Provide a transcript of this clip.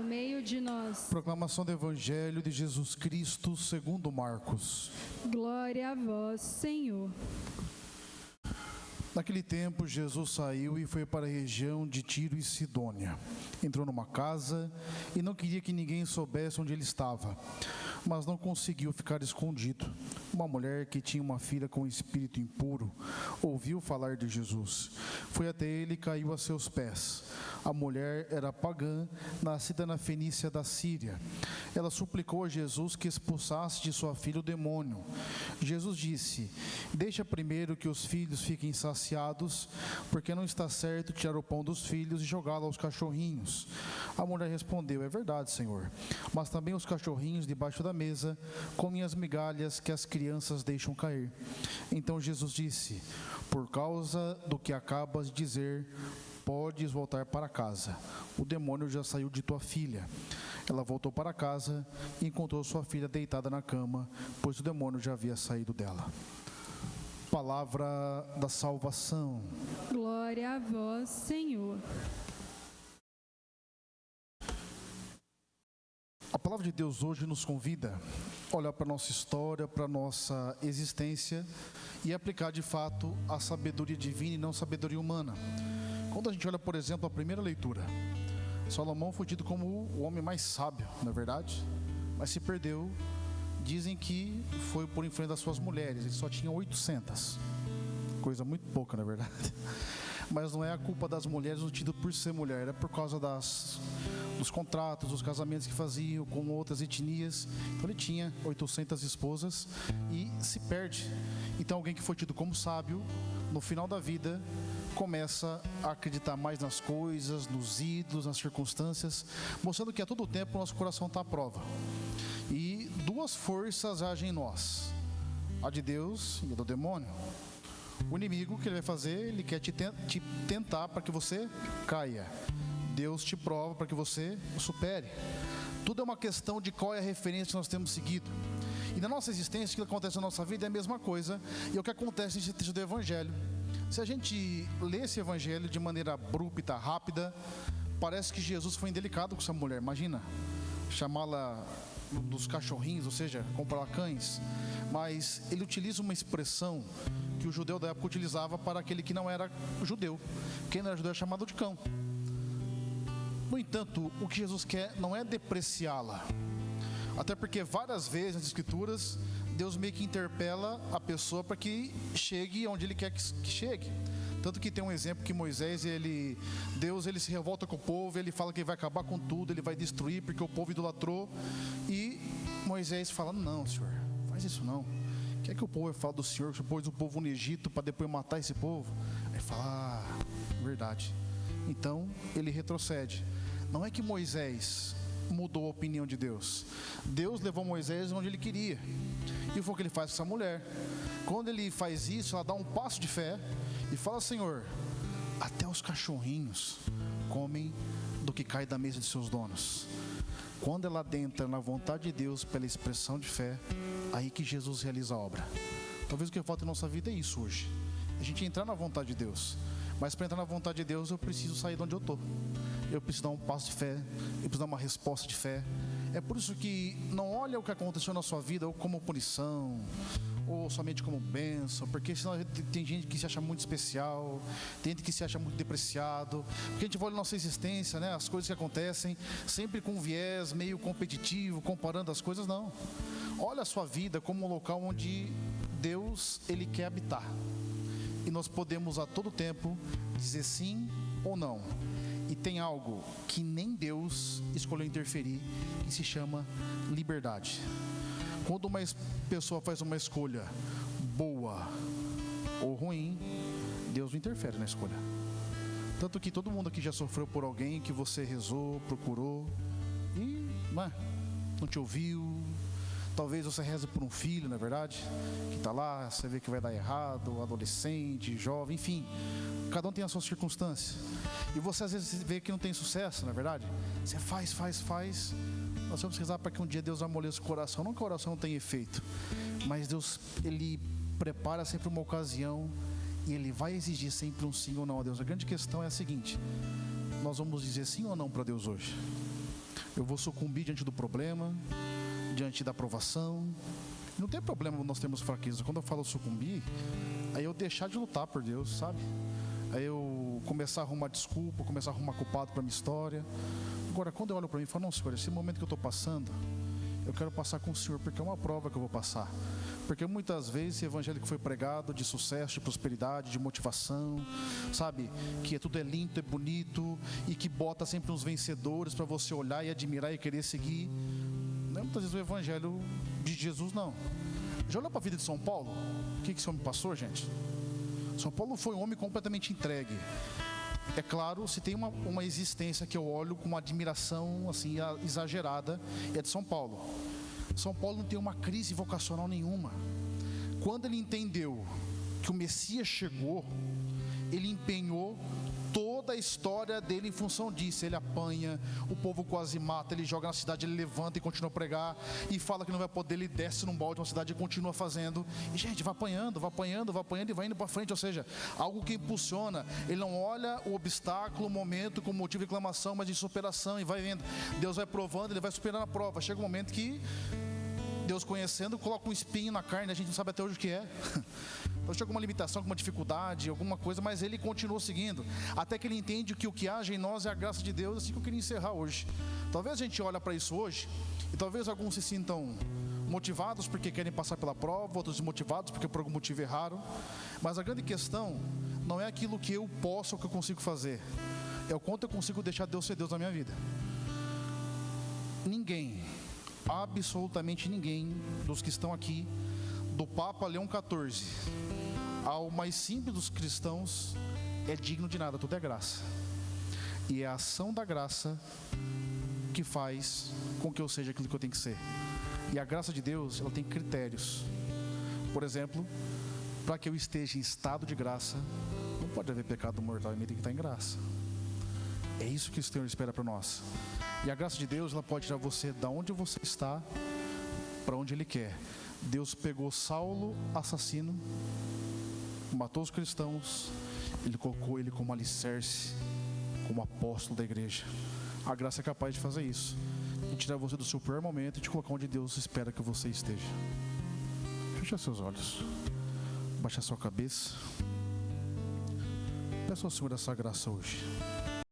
meio de nós. Proclamação do Evangelho de Jesus Cristo segundo Marcos. Glória a vós, Senhor. Naquele tempo, Jesus saiu e foi para a região de Tiro e Sidônia. Entrou numa casa e não queria que ninguém soubesse onde ele estava, mas não conseguiu ficar escondido. Uma mulher que tinha uma filha com espírito impuro ouviu falar de Jesus. Foi até ele e caiu a seus pés. A mulher era pagã, nascida na Fenícia da Síria. Ela suplicou a Jesus que expulsasse de sua filha o demônio. Jesus disse: deixa primeiro que os filhos fiquem saciados, porque não está certo tirar o pão dos filhos e jogá-lo aos cachorrinhos. A mulher respondeu: é verdade, Senhor, mas também os cachorrinhos debaixo da mesa comem as migalhas que as crianças deixam cair. Então Jesus disse: por causa do que acabas de dizer, podes voltar para casa. O demônio já saiu de tua filha. Ela voltou para casa e encontrou sua filha deitada na cama, pois o demônio já havia saído dela. Palavra da salvação. Glória a vós, Senhor. A palavra de Deus hoje nos convida a olhar para a nossa história, para a nossa existência e aplicar de fato a sabedoria divina e não sabedoria humana. Quando a gente olha, por exemplo, a primeira leitura, Salomão foi dito como o homem mais sábio, não é verdade? Mas se perdeu. Dizem que foi por influência das suas mulheres. Ele só tinha 800. Coisa muito pouca, na verdade. Mas não é a culpa das mulheres no sentido por ser mulher. Era por causa dos contratos, dos casamentos que faziam com outras etnias. Então ele tinha 800 esposas e se perde. Então alguém que foi tido como sábio, no final da vida, começa a acreditar mais nas coisas, nos ídolos, nas circunstâncias, mostrando que a todo tempo o nosso coração está à prova. E duas forças agem em nós: a de Deus e a do demônio. O inimigo, o que ele vai fazer? Ele quer te tentar para que você caia. Deus te prova para que você o supere. Tudo é uma questão de qual é a referência que nós temos seguido. E na nossa existência, o que acontece na nossa vida é a mesma coisa. E é o que acontece nesse texto do Evangelho. Se a gente lê esse Evangelho de maneira abrupta, rápida, parece que Jesus foi indelicado com essa mulher. Imagina, chamá-la dos cachorrinhos, ou seja, comprar cães. Mas ele utiliza uma expressão que o judeu da época utilizava para aquele que não era judeu. Quem não era judeu é chamado de cão. No entanto, o que Jesus quer não é depreciá-la. Até porque várias vezes nas Escrituras, Deus meio que interpela a pessoa para que chegue onde Ele quer que chegue. Tanto que tem um exemplo que Moisés, Deus se revolta com o povo, ele fala que ele vai acabar com tudo, ele vai destruir porque o povo idolatrou. E Moisés fala: não, Senhor, faz isso não. Quer que o povo fale do Senhor, que você pôs o povo no Egito para depois matar esse povo? Aí fala: verdade. Então ele retrocede. Não é que Moisés mudou a opinião de Deus. Deus levou Moisés onde ele queria. E foi o que ele faz com essa mulher. Quando ele faz isso, ela dá um passo de fé e fala: Senhor, até os cachorrinhos comem do que cai da mesa de seus donos. Quando ela adentra na vontade de Deus pela expressão de fé, aí que Jesus realiza a obra. Talvez o que falta em nossa vida é isso hoje: a gente entrar na vontade de Deus. Mas para entrar na vontade de Deus, eu preciso sair de onde eu estou. Eu preciso dar um passo de fé, eu preciso dar uma resposta de fé. É por isso que não olha o que aconteceu na sua vida ou como punição, ou somente como bênção, porque senão tem gente que se acha muito especial, tem gente que se acha muito depreciado, porque a gente olha a nossa existência, né, as coisas que acontecem, sempre com um viés meio competitivo, comparando as coisas. Não. Olha a sua vida como um local onde Deus, Ele quer habitar. E nós podemos a todo tempo dizer sim ou não. E tem algo que nem Deus escolheu interferir, que se chama liberdade. Quando uma pessoa faz uma escolha boa ou ruim, Deus não interfere na escolha. Tanto que todo mundo aqui já sofreu por alguém que você rezou, procurou e não te ouviu. Talvez você reze por um filho, não é verdade? Que está lá, você vê que vai dar errado, adolescente, jovem, enfim. Cada um tem a sua circunstância. E você às vezes vê que não tem sucesso, não é verdade? Você faz. Nós vamos rezar para que um dia Deus amoleça o coração. Não que o coração não tenha efeito, mas Deus, Ele prepara sempre uma ocasião e Ele vai exigir sempre um sim ou não a Deus. A grande questão é a seguinte: nós vamos dizer sim ou não para Deus hoje? Eu vou sucumbir diante do problema, diante da provação. Não tem problema nós termos fraqueza. Quando eu falo sucumbir, aí eu deixar de lutar por Deus, sabe? Aí eu começar a arrumar desculpa, começar a arrumar culpado para minha história. Agora, quando eu olho para mim e falo, não, Senhor, esse momento que eu estou passando, eu quero passar com o Senhor, porque é uma prova que eu vou passar. Porque muitas vezes esse evangelho que foi pregado de sucesso, de prosperidade, de motivação, sabe? Que tudo é lindo, é bonito e que bota sempre uns vencedores para você olhar e admirar e querer seguir. Não é muitas vezes o evangelho de Jesus, não. Já olhou para a vida de São Paulo? O que esse homem passou, gente? São Paulo foi um homem completamente entregue. É claro, se tem uma existência que eu olho com uma admiração assim, exagerada, é de São Paulo. São Paulo não tem uma crise vocacional nenhuma. Quando ele entendeu que o Messias chegou, ele empenhou toda a história dele em função disso. Ele apanha, o povo quase mata, ele joga na cidade, ele levanta e continua a pregar, e fala que não vai poder, ele desce num balde de uma cidade e continua fazendo. E gente, vai apanhando e vai indo para frente. Ou seja, algo que impulsiona. Ele não olha o obstáculo, o momento como motivo de reclamação, mas de superação, e vai vendo. Deus vai provando, ele vai superando a prova. Chega um momento que Deus, conhecendo, coloca um espinho na carne, a gente não sabe até hoje o que é. Então chega uma limitação, alguma dificuldade, alguma coisa, mas ele continua seguindo, até que ele entende que o que age em nós é a graça de Deus. Assim que eu queria encerrar hoje. Talvez a gente olhe para isso hoje, e talvez alguns se sintam motivados porque querem passar pela prova, outros desmotivados porque por algum motivo erraram. Mas a grande questão não é aquilo que eu posso ou que eu consigo fazer, é o quanto eu consigo deixar Deus ser Deus na minha vida. Ninguém, absolutamente ninguém dos que estão aqui, do Papa Leão XIV ao mais simples dos cristãos, é digno de nada. Tudo é graça, e é a ação da graça que faz com que eu seja aquilo que eu tenho que ser. E a graça de Deus, ela tem critérios. Por exemplo, para que eu esteja em estado de graça, não pode haver pecado mortal, em mim tem que estar em graça. É isso que o Senhor espera para nós. E a graça de Deus, ela pode tirar você da onde você está para onde Ele quer. Deus pegou Saulo, assassino, matou os cristãos, Ele colocou ele como alicerce, como apóstolo da igreja. A graça é capaz de fazer isso, de tirar você do seu pior momento e te colocar onde Deus espera que você esteja. Feche seus olhos, baixe a sua cabeça. Peça ao Senhor essa graça hoje.